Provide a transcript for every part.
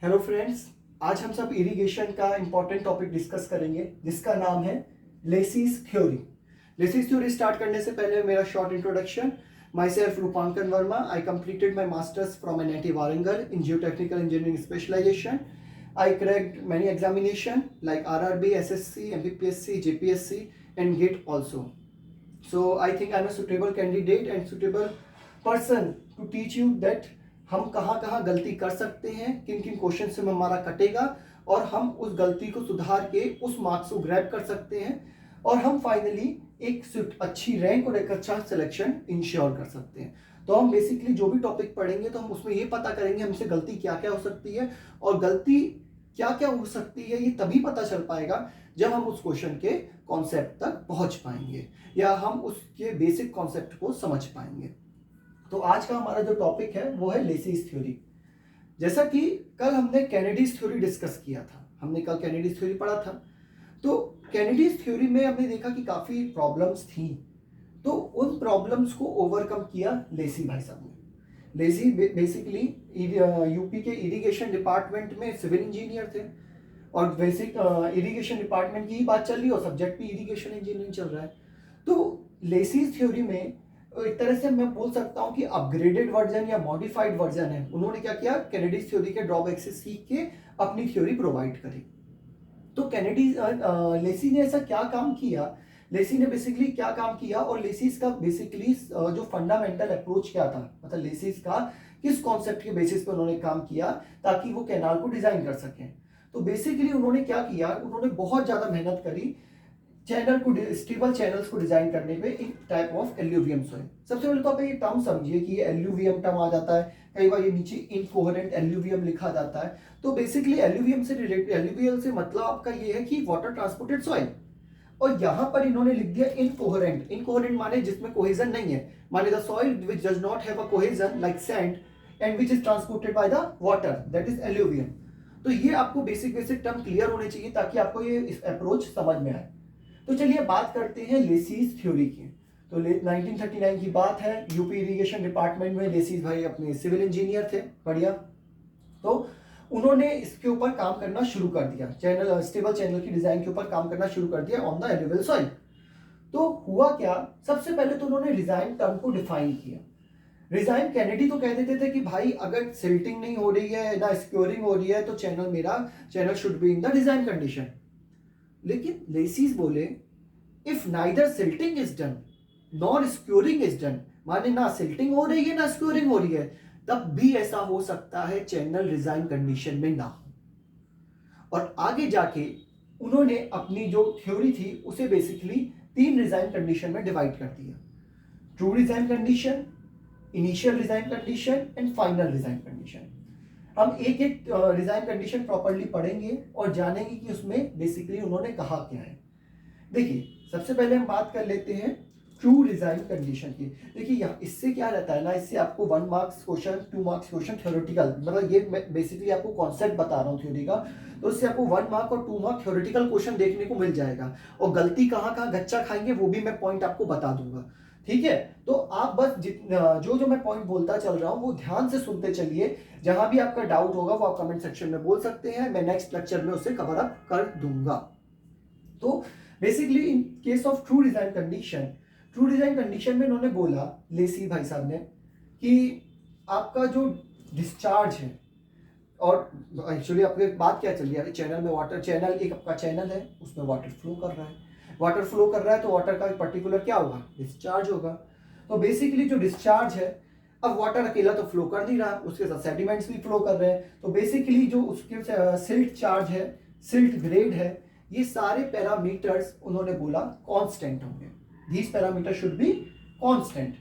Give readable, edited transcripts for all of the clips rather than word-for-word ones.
Hello friends, आज हम सब इरिगेशन का इम्पोर्टेंट टॉपिक डिस्कस करेंगे जिसका नाम है Lacey's theory. Lacey's theory start करने से पहले मेरा short introduction. Myself Rupankan Varma. I completed my masters from NIT Warangal in geotechnical engineering specialisation. I cracked many examination like RRB, SSC, MPPSC, JPSC and GATE also. So I think I'm a suitable candidate and suitable person to teach you that हम कहाँ कहाँ गलती कर सकते हैं, किन किन question से हमारा कटेगा और हम उस गलती को सुधार के उस मार्क्स को ग्रैब कर सकते हैं और हम फाइनली एक अच्छी रैंक और एक अच्छा सिलेक्शन इंश्योर कर सकते हैं. तो हम बेसिकली जो भी टॉपिक पढ़ेंगे तो हम उसमें ये पता करेंगे हमसे गलती क्या क्या हो सकती है और गलती क्या क्या हो सकती है ये तभी पता चल पाएगा जब हम उस क्वेश्चन के कॉन्सेप्ट तक पहुंच पाएंगे या हम उसके बेसिक कॉन्सेप्ट को समझ पाएंगे. तो आज का हमारा जो टॉपिक है वो है लेसीज थ्योरी. जैसा कि कल हमने कैनेडीज थ्योरी डिस्कस किया था, हमने कल कैनेडीज थ्योरी पढ़ा था. तो कैनेडीज थ्योरी में हमने देखा कि काफ़ी प्रॉब्लम्स थी, तो उन प्रॉब्लम्स को ओवरकम किया लेसी भाई साहब ने. लेसी बेसिकली यूपी के इरिगेशन डिपार्टमेंट में सिविल इंजीनियर थे और बेसिक इरिगेशन डिपार्टमेंट की ही बात चल रही है और सब्जेक्ट भी इरिगेशन इंजीनियरिंग चल रहा है. तो लेसीज थ्योरी में एक तरह से मैं बोल सकता हूँ कि अपग्रेडेड वर्जन या मॉडिफाइड वर्जन है. उन्होंने क्या किया, कैनेडीज थ्योरी के ड्रॉबैक से सीख के अपनी थ्योरी प्रोवाइड करी. तो कैनेडीज लेसी ने ऐसा क्या काम किया, लेसी ने बेसिकली क्या काम किया और लेसीज का बेसिकली जो फंडामेंटल अप्रोच क्या था, मतलब लेसीज का किस कॉन्सेप्ट के बेसिस पे उन्होंने काम किया ताकि वो कैनाल को डिजाइन कर सकें. तो बेसिकली उन्होंने क्या किया, उन्होंने बहुत ज्यादा मेहनत करी चैनल को स्टेबल चैनल्स को डिजाइन करने में एक टाइप ऑफ एल्यूवियम सॉइल. सबसे पहले तो आप ये टर्म समझिए कि ये एल्यूवियम टर्म आ जाता है, कई बार ये नीचे इनकोहेरेंट एल्यूवियम लिखा जाता है. तो बेसिकली एल्यूवियम से रिलेटेड, एल्यूवियल से मतलब आपका ये है कि वाटर ट्रांसपोर्टेड सॉइल, और यहां पर इन्होंने लिख दिया इनकोहेरेंट. इनकोहेरेंट माने जिसमें कोहेजन नहीं है, माने the soil which does not have a cohesion like sand and which is transported by the water, that is alluvium. तो ये आपको बेसिक बेसिक टर्म क्लियर होने चाहिए ताकि आपको ये अप्रोच समझ में आए. तो चलिए बात करते हैं लेसीज थ्योरी की. तो 1939 की बात है, यूपी इरिगेशन डिपार्टमेंट में लेसीज भाई अपने सिविल इंजीनियर थे, बढ़िया. तो उन्होंने इसके ऊपर काम करना शुरू कर दिया, चैनल स्टेबल चैनल की डिजाइन के ऊपर काम करना शुरू कर दिया ऑन द एल्यूवियल सॉइल. तो हुआ क्या, सबसे पहले तो उन्होंने रिजाइन टर्म को डिफाइन किया. रिजाइन कैनेडी तो कह देते थे कि भाई अगर सिल्टिंग नहीं हो रही है ना स्क्योरिंग हो रही है तो channel should be in the design condition. लेकिन लेसीज बोले if neither silting is done nor scouring is done, माने ना सिल्टिंग हो रही है ना स्क्योरिंग हो रही है, तब भी ऐसा हो सकता है चैनल डिजाइन कंडीशन में ना हो. और आगे जाके उन्होंने अपनी जो थ्योरी थी उसे बेसिकली 3 डिजाइन कंडीशन में डिवाइड कर दिया. True design condition, initial design condition and final design condition. हम एक एक डिजाइन कंडीशन प्रॉपर्ली पढ़ेंगे और जानेंगे कि उसमें बेसिकली उन्होंने कहा क्या है. देखिए सबसे पहले हम बात कर लेते हैं ट्रू डिजाइन कंडीशन की. देखिए इससे क्या रहता है ना, इससे आपको 1 marks question, 2 marks question theoretical, मतलब ये मैं बेसिकली आपको कॉन्सेप्ट बता रहा हूँ थ्योरी का, तो इससे आपको 1 मार्क और 2 मार्क थ्योरेटिकल क्वेश्चन देखने को मिल जाएगा. और गलती कहाँ कहाँ गच्चा खाएंगे वो भी मैं पॉइंट आपको बता दूंगा, ठीक है. तो आप बस जो मैं पॉइंट बोलता चल रहा हूँ वो ध्यान से सुनते चलिए. जहां भी आपका डाउट होगा वो आप कमेंट सेक्शन में बोल सकते हैं, मैं नेक्स्ट लेक्चर में उसे कवर अप कर दूंगा. तो basically in case of true design condition, true design condition में उन्होंने बोला लेसी भाई साहब ने कि आपका जो डिस्चार्ज है, और एक्चुअली आपकी बात क्या चल रही है, चैनल में वाटर, चैनल एक आपका चैनल है उसमें वाटर फ्लो कर रहा है, वाटर फ्लो कर रहा है तो वाटर का पर्टिकुलर क्या होगा, डिस्चार्ज होगा. तो बेसिकली जो डिस्चार्ज है, अब वाटर अकेला तो फ्लो कर नहीं रहा, उसके साथ सेडिमेंट्स भी फ्लो कर रहे हैं. तो बेसिकली जो उसके सिल्ट चार्ज है, सिल्ट ग्रेड है, ये सारे पैरामीटर्स उन्होंने बोला कांस्टेंट होंगे. These parameter should be constant.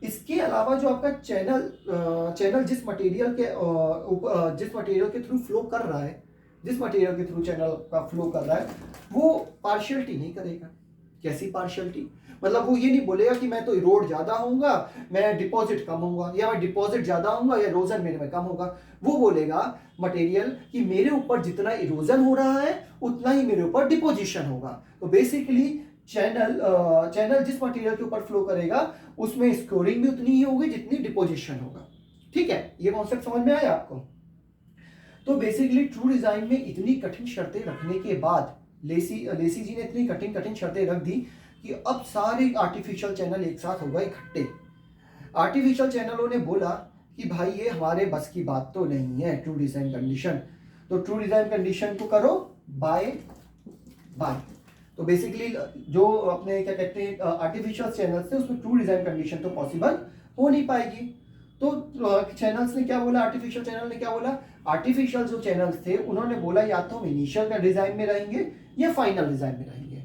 इसके अलावा जो आपका चैनल जिस मटेरियल के थ्रू फ्लो कर रहा है, जिस मटेरियल के थ्रू चैनल का फ्लो कर रहा है, वो पार्शियलिटी नहीं करेगा. कैसी पार्शियलिटी, मतलब वो ये नहीं बोलेगा कि मैं तो इरोड ज्यादा होऊंगा, मैं डिपॉजिट कम होऊंगा, या मैं डिपॉजिट ज्यादा होऊंगा या इरोजन मेरे में कम होगा. वो बोलेगा मटेरियल कि मेरे ऊपर जितना इरोजन हो रहा है उतना ही मेरे ऊपर डिपोजिशन होगा. तो बेसिकली चैनल जिस मटेरियल के ऊपर फ्लो करेगा उसमें स्कोरिंग भी उतनी ही होगी जितनी डिपोजिशन होगा. ठीक है, ये कॉन्सेप्ट समझ में आया आपको. तो बेसिकली ट्रू डिजाइन में इतनी कठिन शर्तें रखने के बाद लेसी जी ने इतनी कठिन शर्तें रख दी कि अब सारे आर्टिफिशियल चैनल एक साथ हो गए इकट्ठे। आर्टिफिशियल चैनलों ने बोला कि भाई ये हमारे बस की बात तो नहीं है ट्रू डिजाइन कंडीशन, तो ट्रू डिजाइन कंडीशन को करो बाय बाय। तो बेसिकली जो अपने क्या कहते हैं आर्टिफिशियल चैनल्स थे उसमें ट्रू डिजाइन कंडीशन तो पॉसिबल हो नहीं पाएगी। तो चैनल्स ने क्या बोला, आर्टिफिशियल चैनल ने क्या बोला, आर्टिफिशियल जो चैनल्स थे उन्होंने बोला या तो हम इनिशियल का डिजाइन में रहेंगे या फाइनल डिजाइन में रहेंगे।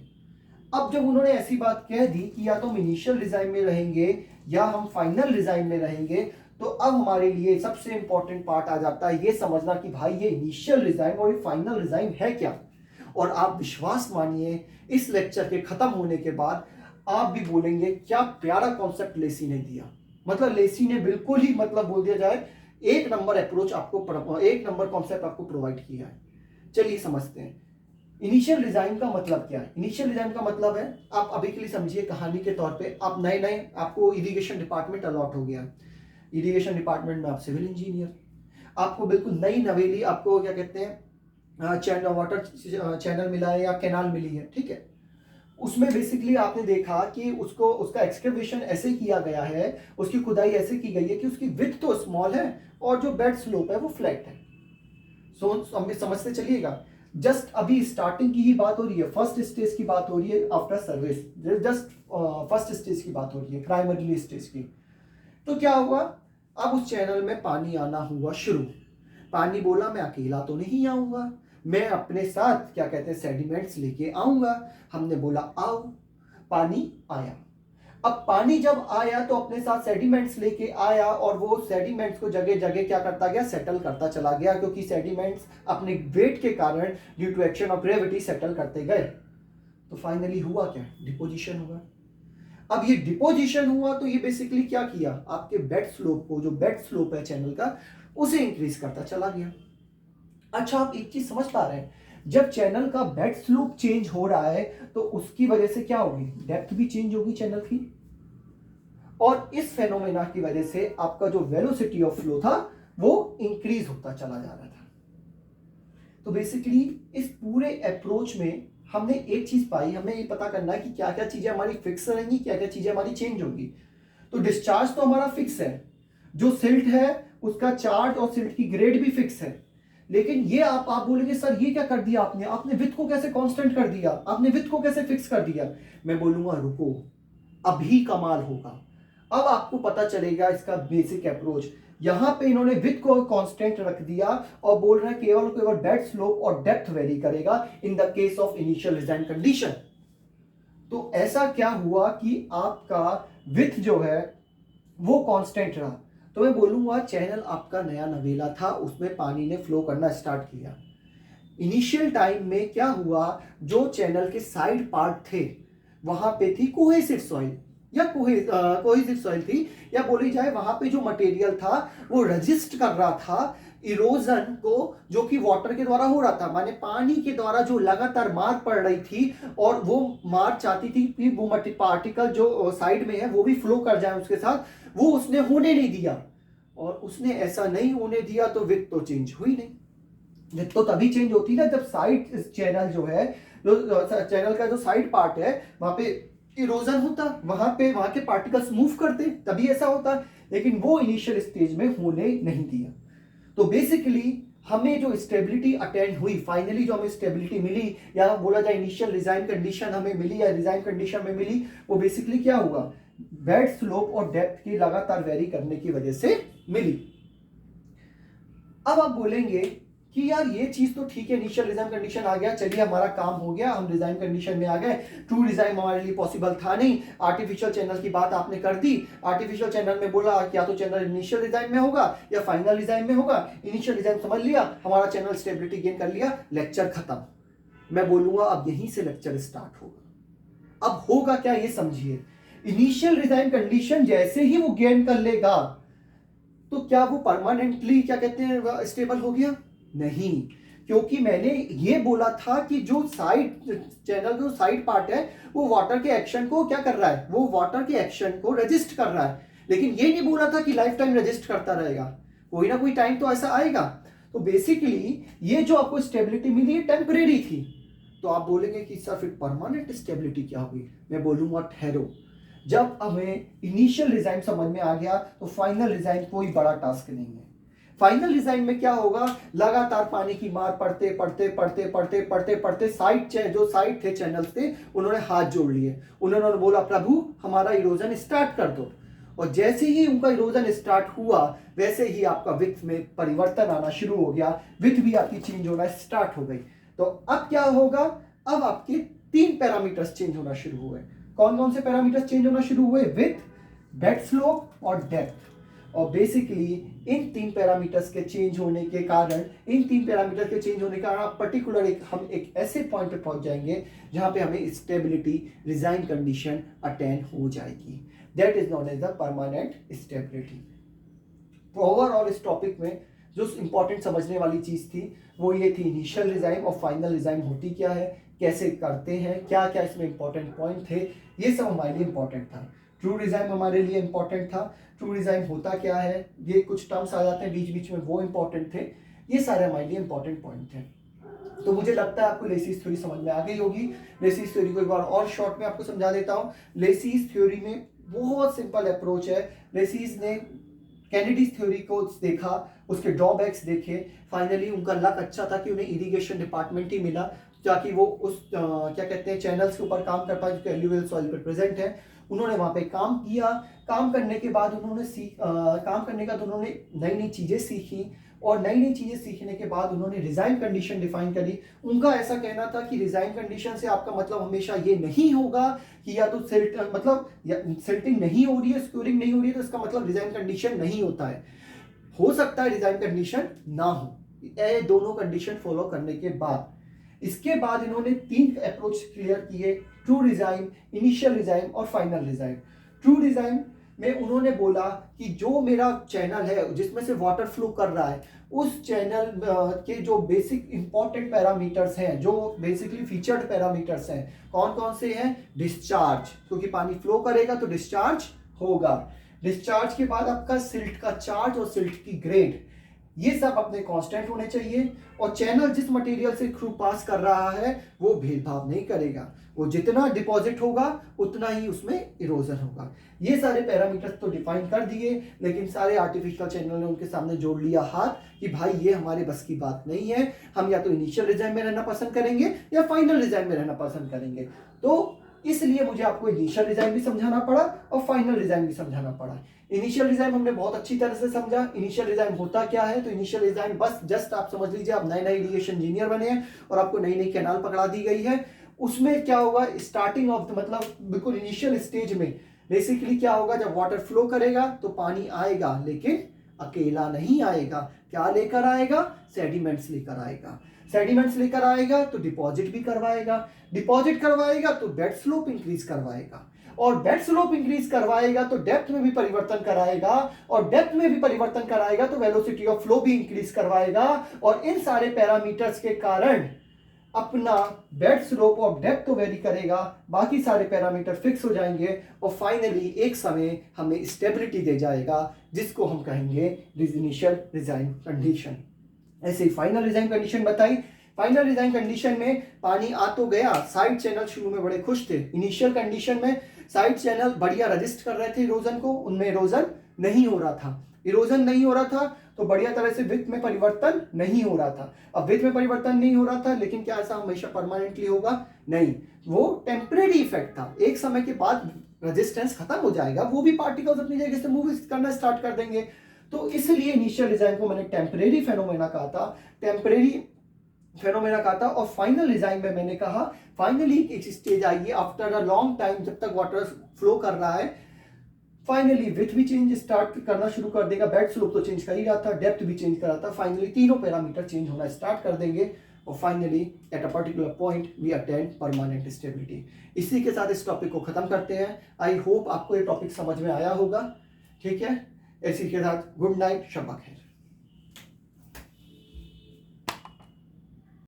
अब जब उन्होंने ऐसी बात कह दी कि या तो हम इनिशियल डिजाइन में रहेंगे या हम फाइनल डिजाइन में रहेंगे, तो अब हमारे लिए सबसे इंपॉर्टेंट पार्ट आ जाता है ये समझना कि भाई ये इनिशियल डिजाइन और ये फाइनल डिजाइन है क्या। और आप विश्वास मानिए इस लेक्चर के खत्म होने के बाद आप भी बोलेंगे क्या प्यारा कॉन्सेप्ट लेसी ने दिया। मतलब लेसी ने बिल्कुल ही मतलब बोल दिया जाए एक नंबर अप्रोच आपको, एक नंबर कॉन्सेप्ट आपको प्रोवाइड किया है। चलिए समझते हैं इनिशियल डिजाइन का मतलब क्या है। इनिशियल डिजाइन का मतलब है, आप अभी के लिए समझिए कहानी के तौर पे, आप नए आपको इरिगेशन डिपार्टमेंट अलॉट हो गया। इरिगेशन डिपार्टमेंट में आप सिविल इंजीनियर, आपको बिल्कुल नई नवेली आपको क्या कहते हैं वाटर चैनल मिला है या कैनाल मिली है, ठीक है। उसमें बेसिकली आपने देखा कि उसका एक्सकेवेशन ऐसे किया गया है, उसकी खुदाई ऐसे की गई है कि उसकी विड्थ तो स्मॉल है और जो बेड स्लोप है वो फ्लैट है। समझते चलिएगा, जस्ट अभी स्टार्टिंग की ही बात हो रही है, फर्स्ट स्टेज की बात हो रही है after service, just first stage की बात हो रही है, प्राइमरी स्टेज की। तो क्या हुआ, अब उस चैनल में पानी आना हुआ शुरू। पानी बोला मैं अकेला तो नहीं आऊंगा, मैं अपने साथ क्या कहते हैं सेडिमेंट्स लेके आऊंगा। हमने बोला आओ, पानी आया। अब पानी जब आया तो अपने साथ सेडिमेंट्स लेके आया और वो सेडिमेंट्स को जगह जगह क्या करता गया, सेटल करता चला गया, क्योंकि सेडिमेंट्स अपने वेट के कारण due to action of gravity settle करते गए। तो फाइनली हुआ क्या, डिपोजिशन हुआ। अब ये डिपोजिशन हुआ तो ये बेसिकली क्या किया, आपके बेड स्लोप को, जो बेड स्लोप है चैनल का, उसे इंक्रीज करता चला गया। अच्छा आप एक चीज समझ पा रहे हैं, जब चैनल का बेड स्लोप चेंज हो रहा है तो उसकी वजह से क्या होगी, डेप्थ भी चेंज होगी चैनल की, और इस फेनोमेना की वजह से आपका जो वेलोसिटी ऑफ फ्लो था वो इंक्रीज होता चला जा रहा था। तो बेसिकली इस पूरे अप्रोच में हमने एक चीज पाई, हमें ये पता करना है कि क्या क्या चीजें हमारी फिक्स रहेंगी, क्या क्या चीजें हमारी चेंज होगी। तो डिस्चार्ज तो हमारा फिक्स है, जो सिल्ट है उसका चार्ज और सिल्ट की ग्रेड भी फिक्स है। लेकिन ये आप बोलेंगे सर ये क्या कर दिया आपने विड्थ को कैसे कांस्टेंट कर दिया, आपने विड्थ को कैसे फिक्स कर दिया। मैं बोलूंगा रुको, अभी कमाल होगा, अब आपको पता चलेगा इसका बेसिक अप्रोच। यहां पे इन्होंने विड्थ को कांस्टेंट रख दिया और बोल रहे हैं केवल बेड स्लोप और डेप्थ वेरी करेगा in the case of initial design condition. तो ऐसा क्या हुआ कि आपका विड्थ जो है वो कांस्टेंट रहा। तो मैं बोलूंगा चैनल आपका नया नवेला था, उसमें पानी ने फ्लो करना स्टार्ट किया। इनिशियल टाइम में क्या हुआ, जो चैनल के साइड पार्ट थे वहां पे थी कोहेसिव सॉइल या कोहेसिव सॉइल थी, या बोली जाए वहां पे जो मटेरियल था वो रजिस्ट कर रहा था इरोजन को, जो कि वाटर के द्वारा हो रहा था, माने पानी के द्वारा जो लगातार मार पड़ रही थी, और वो मार चाहती थी कि वो पार्टिकल जो साइड में है वो भी फ्लो कर जाए उसके साथ, वो उसने होने नहीं दिया। और उसने ऐसा नहीं होने दिया तो विड्थ तो चेंज हुई नहीं। विड्थ तो तभी चेंज होती ना जब साइड चैनल जो है, चैनल का जो साइड पार्ट है वहां पे इरोजन होता, वहां के पार्टिकल्स मूव करते, तभी ऐसा होता। लेकिन वो इनिशियल स्टेज में होने नहीं दिया। तो बेसिकली हमें जो स्टेबिलिटी अटेंड हुई, फाइनली जो हमें स्टेबिलिटी मिली, या बोला जाए इनिशियल डिजाइन कंडीशन हमें मिली या डिजाइन कंडीशन में मिली, वो बेसिकली क्या हुआ, बेड स्लोप और डेप्थ की लगातार वेरी करने की वजह से मिली। अब आप बोलेंगे कि यार ये चीज तो ठीक है, इनिशियल डिजाइन कंडीशन आ गया, चलिए हमारा काम हो गया, हम डिजाइन कंडीशन में आ गए, ट्रू डिजाइन हमारे लिए पॉसिबल था नहीं, आर्टिफिशियल चैनल की बात आपने कर दी, आर्टिफिशियल चैनल में बोला क्या तो चैनल इनिशियल डिजाइन में होगा या फाइनल डिजाइन में होगा, इनिशियल डिजाइन समझ लिया, हमारा चैनल स्टेबिलिटी गेन कर लिया, लेक्चर खत्म। मैं बोलूंगा अब यहीं से लेक्चर स्टार्ट होगा। अब होगा क्या ये समझिए, इनिशियल डिजाइन कंडीशन जैसे ही वो गेन कर लेगा तो क्या वो परमानेंटली क्या कहते हैं स्टेबल हो गया, नहीं, क्योंकि मैंने ये बोला था कि जो साइड चैनल जो साइड पार्ट है वो वाटर के एक्शन को क्या कर रहा है, वो वाटर के एक्शन को रजिस्ट कर रहा है। लेकिन ये नहीं बोला था कि लाइफ टाइम रजिस्ट करता रहेगा, कोई ना कोई टाइम तो ऐसा आएगा। तो बेसिकली ये जो आपको स्टेबिलिटी मिली है टेम्परेरी थी। तो आप बोलेंगे कि सर फिर परमानेंट स्टेबिलिटी क्या होगी? मैं बोलूँगा ठहरो, जब हमें इनिशियल डिजाइन समझ में आ गया तो फाइनल डिजाइन कोई बड़ा टास्क नहीं है। फाइनल डिजाइन में क्या होगा, लगातार पानी की मार पड़ते पड़ते पड़ते पड़ते पड़ते पड़ते जो साइड थे, चैनल्स थे, उन्होंने हाथ जोड़ लिए, उन्होंने बोला प्रभु हमारा इरोजन स्टार्ट कर दो। और जैसे ही उनका इरोजन स्टार्ट हुआ वैसे ही आपका विड्थ में परिवर्तन आना शुरू हो गया, विड्थ भी आपकी चेंज होना स्टार्ट हो गई। तो अब क्या होगा, अब आपके 3 पैरामीटर्स चेंज होना शुरू हुए। कौन कौन से पैरामीटर्स चेंज होना शुरू हुए? विड्थ, बेड स्लोप और डेप्थ। और बेसिकली इन 3 पैरामीटर्स के चेंज होने के कारण पर्टिकुलर हम एक ऐसे पॉइंट पे पहुंच जाएंगे जहां पे हमें स्टेबिलिटी डिजाइन कंडीशन अटेन हो जाएगी। That is known as the permanent stability. तो ओवरऑल इस टॉपिक में जो इंपॉर्टेंट समझने वाली चीज थी वो ये थी, इनिशियल डिजाइन और फाइनल डिजाइन होती क्या है, कैसे करते हैं, क्या क्या इसमें इंपॉर्टेंट पॉइंट थे, ये सब हमारे लिए इंपॉर्टेंट था। ट्रू डिजाइन हमारे लिए इंपॉर्टेंट था, ट्रू डिजाइन होता क्या है, ये कुछ टर्म्स आ जाते हैं बीच बीच में, वो इंपॉर्टेंट थे। ये सारे हमारे लिए इंपॉर्टेंट पॉइंट थे। तो मुझे लगता है आपको लेसिस थ्योरी समझ में आ गई होगी। लेसिस थ्योरी को एक बार और शॉर्ट में आपको समझा देता हूँ। लेसिस थ्योरी में बहुत सिंपल अप्रोच है। लेसिस ने कैनेडीज थ्योरी को देखा, उसके ड्रॉबैक्स देखे, फाइनली उनका लक अच्छा था कि उन्हें इरिगेशन डिपार्टमेंट ही मिला ताकि वो उस क्या कहते हैं चैनल्स के ऊपर काम कर पाए जो एल्यूवियल सॉइल पर प्रेजेंट है। उन्होंने वहां पे काम किया, काम करने के बाद उन्होंने नई नई चीजें सीखी, और नई नई चीजें सीखने के बाद उन्होंने डिजाइन कंडीशन डिफाइन करी। उनका ऐसा कहना था कि डिजाइन कंडीशन से आपका मतलब हमेशा ये नहीं होगा कि या तो सिल्टिंग नहीं हो रही है, स्क्यूरिंग नहीं हो रही है, तो इसका मतलब डिजाइन कंडीशन नहीं होता है। हो सकता है डिजाइन कंडीशन ना हो, ये दोनों कंडीशन फॉलो करने के बाद। इसके बाद इन्होंने 3 अप्रोच क्लियर किए, ट्रू डिजाइन, इनिशियल डिजाइन और फाइनल डिजाइन। ट्रू डिजाइन में उन्होंने बोला कि जो मेरा चैनल है जिसमें से वाटर फ्लो कर रहा है, उस चैनल के जो बेसिक इंपॉर्टेंट पैरामीटर्स हैं, जो बेसिकली फीचर्ड पैरामीटर्स हैं, कौन कौन से हैं? डिस्चार्ज, क्योंकि पानी फ्लो करेगा तो डिस्चार्ज होगा। डिस्चार्ज के बाद आपका सिल्ट का चार्ज और सिल्ट की ग्रेड, ये सब अपने कांस्टेंट होने चाहिए। और चैनल जिस मटेरियल से थ्रू पास कर रहा है वो भेदभाव नहीं करेगा, वो जितना डिपॉजिट होगा उतना ही उसमें इरोजन होगा। ये सारे पैरामीटर्स तो डिफाइन कर दिए, लेकिन सारे आर्टिफिशियल चैनल ने उनके सामने जोड़ लिया हाथ कि भाई ये हमारे बस की बात नहीं है, हम या तो इनिशियल डिजाइन में रहना पसंद करेंगे या फाइनल डिजाइन में रहना पसंद करेंगे। तो इसलिए मुझे आपको इनिशियल डिजाइन भी समझाना पड़ा और फाइनल डिजाइन भी समझाना पड़ा। इनिशियल डिजाइन हमने बहुत अच्छी तरह से समझा। इनिशियल डिजाइन होता क्या है, तो इनिशियल डिजाइन बस जस्ट आप समझ लीजिए आप नए नए इरिगेशन इंजीनियर बने हैं और आपको नई नई कैनाल पकड़ा दी गई है। उसमें क्या होगा, स्टार्टिंग ऑफ द मतलब बिल्कुल इनिशियल स्टेज में बेसिकली क्या होगा, जब वाटर फ्लो करेगा तो पानी आएगा, लेकिन अकेला नहीं आएगा। क्या लेकर आएगा? सेडिमेंट्स लेकर आएगा। सेडिमेंट्स लेकर आएगा तो डिपॉजिट भी करवाएगा, डिपॉजिट करवाएगा तो बेड स्लोप इंक्रीज करवाएगा, और बेड स्लोप इंक्रीज करवाएगा तो डेप्थ में भी परिवर्तन कराएगा, और डेप्थ में भी परिवर्तन कराएगा तो वेलोसिटी ऑफ फ्लो भी इंक्रीज करवाएगा। और इन सारे पैरामीटर्स के कारण अपना बेड स्लोप और डेप्थ तो वेरी करेगा, बाकी सारे पैरामीटर फिक्स हो जाएंगे, और फाइनली एक समय हमें स्टेबिलिटी दे जाएगा जिसको हम कहेंगे इनिशियल डिजाइन कंडीशन। ऐसे ही फाइनल डिजाइन कंडीशन बताई। फाइनल डिजाइन कंडीशन में पानी आ तो गया, साइड चैनल शुरू में बड़े खुश थे। इनिशियल कंडीशन में साइड चैनल बढ़िया रजिस्ट कर रहे थे इरोजन को, उनमें इरोजन नहीं हो रहा था। इरोजन नहीं हो रहा था तो बढ़िया तरह से विड्थ में परिवर्तन नहीं हो रहा था। अब विड्थ में परिवर्तन नहीं हो रहा था, लेकिन क्या ऐसा हमेशा परमानेंटली होगा? नहीं, वो टेम्परेरी इफेक्ट था। एक समय के बाद रेजिस्टेंस खत्म हो जाएगा, वो भी पार्टिकल्स अपनी जगह से मूव करना स्टार्ट कर देंगे। तो इसलिए इनिशियल डिजाइन को मैंने टेम्परेरी फेनोमेना कहा था, और फाइनल डिजाइन में मैंने कहा फाइनली एक स्टेज आएगी आफ्टर अ लॉन्ग टाइम, जब तक वाटर फ्लो कर रहा है, फाइनली विड्थ भी चेंज स्टार्ट करना शुरू कर देगा, बेड स्लोप तो चेंज कर ही रहा था, डेप्थ भी चेंज कर रहा था, फाइनली तीनों पैरामीटर चेंज होना स्टार्ट कर देंगे, और finally at a particular point we attain permanent stability. इसी के साथ इस टॉपिक को खत्म करते हैं। आई होप आपको ये टॉपिक समझ में आया होगा। ठीक है, इसी के साथ गुड नाइट, शब बखैर।